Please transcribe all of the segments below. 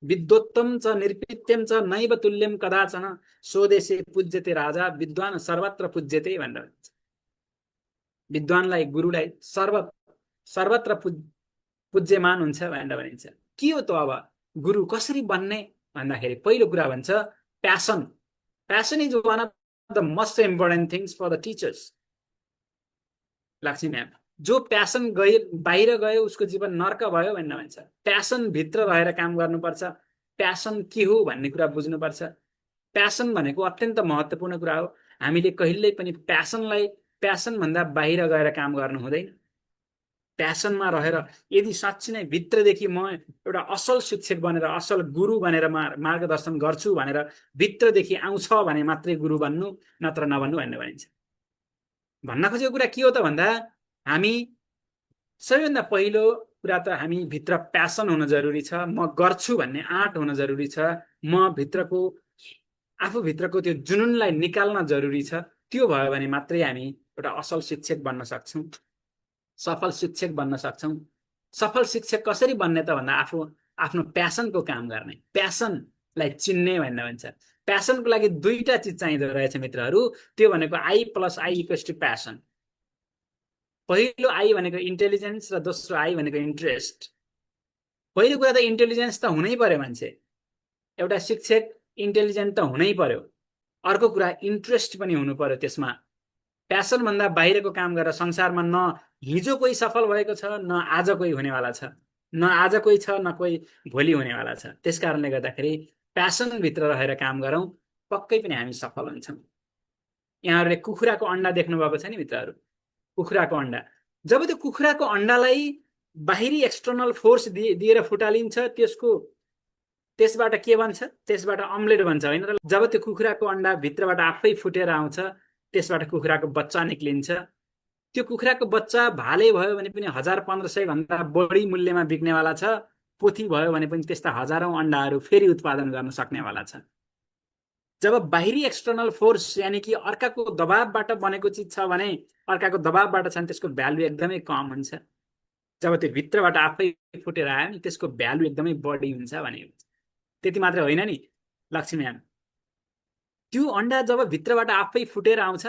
विद्वत्तम च निर्पित्यम च नैव तुल्यम कदाचन स्वदेशे पूज्यते राजा विद्वान सर्वत्र पूज्यते भनेर भन्छ। विद्वानलाई गुरुलाई सर्वत्र पूज्यमान हुन्छ भनेर भनिन्छ। के हो त अब गुरु कसरी बन्ने भन्दाखेरि पहिलो कुरा भन्छ passion. Passion is one of the most important things for the teachers. Lakshmi ma'am, जो प्यासन बाहिर गयो उसको जीवन नर्क भयो भनेर भन्छ। प्यासन भित्र रहेर काम गर्नुपर्छ। प्यासन के हो भन्ने कुरा बुझ्नुपर्छ। प्यासन भनेको अत्यन्त महत्त्वपूर्ण कुरा हो। हामीले कहिल्यै पनि प्यासन भन्दा बाहिर गएर काम गर्नु हुँदैन। प्यासनमा रहेर यदि साँच्चै नै भित्रदेखि म एउटा असल शिक्षक बनेर असल गुरु बनेर मार्गदर्शन गर्छु भनेर भित्रदेखि आउँछ भने मात्रै गुरु बन्नु, नत्र नबन्नु भनेर भनिन्छ। भन्न खोजेको कुरा के हो त भन्दा हामी सबैभन्दा पहिलो कुरा त हामी भित्र प्यासन हुन जरुरी छ। म गर्छु भन्ने आँट हुन जरुरी छ। आफूभित्रको त्यो जुनुनलाई निकाल्न जरुरी छ। त्यो भयो भने मात्रै हामी एउटा असल शिक्षक बन्न सक्छौँ, सफल शिक्षक बन्न सक्छौँ। सफल शिक्षक कसरी बन्ने त भन्दा आफ्नो प्यासनको काम गर्ने, प्यासनलाई चिन्ने भनेर भन्छ। प्यासनको लागि दुईटा चिज चाहिँदो रहेछ मित्रहरू। त्यो भनेको I plus I equals to passion. पहिलो आई भनेको इन्टेलिजेन्स र दोस्रो आई भनेको इन्ट्रेस्ट। पहिलो कुरा त इन्टेलिजेन्स त हुनै पर्यो। मान्छे एउटा शिक्षक इन्टेलिजेन्ट त हुनै पर्यो। अर्को कुरा इन्ट्रेस्ट पनि हुनु पर्यो त्यसमा। प्यासन भन्दा बाहिरको काम गरेर संसारमा न हिजो कोही सफल भएको छ, न आज कोही हुनेवाला छ। न आज कोही छ, न कोही भोलि हुनेवाला छ। त्यस कारणले गर्दाखेरि प्यासनभित्र रहेर काम गरौँ, पक्कै पनि हामी सफल हुन्छौँ। यहाँहरूले कुखुराको अन्डा देख्नुभएको छ नि मित्रहरू? कुखुराको अन्डा, जब त्यो कुखुराको अन्डालाई बाहिरी एक्सटर्नल फोर्स दिएर फुटालिन्छ, त्यसबाट के बन्छ? त्यसबाट अम्लेट बन्छ, होइन र? जब त्यो कुखुराको अन्डा भित्रबाट आफै फुटेर आउँछ, त्यसबाट कुखुराको बच्चा निक्लिन्छ। त्यो कुखुराको बच्चा भाले भयो भने पनि 1000-1500 भन्दा बढी मूल्यमा बिक्नेवाला छ। पोथी भयो भने पनि त्यस्ता हजारौं अन्डाहरू फेरि उत्पादन गर्न सक्नेवाला छ। जब बाहिरी एक्सटर्नल फोर्स यानी कि अर्काको दबावबाट बनेको चिज छ भने, अर्काको दबावबाट छ भने त्यसको भ्यालु एकदमै कम हुन्छ। जब त्यो भित्रबाट आफै फुटेर आयो नि त्यसको भ्यालु एकदमै बढी हुन्छ भने। त्यति मात्र होइन नि लक्ष्मी म्याम, त्यो अन्डा जब भित्रबाट आफै फुटेर आउँछ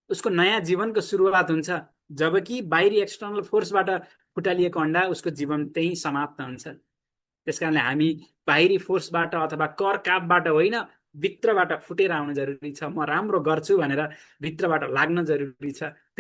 उसको नयाँ जीवनको सुरुवात हुन्छ। जबकि बाहिरी एक्सटर्नल फोर्सबाट फुटालिएको अन्डा उसको जीवन त्यही समाप्त हुन्छ। त्यसकारणले हामी बाहिरी फोर्सबाट अथवा कर कापबाट होइन, भित्रबाट फुटेर आउनु जरुरी छ। म राम्रो गर्छु भनेर भित्रबाट लाग्न जरुरी छ।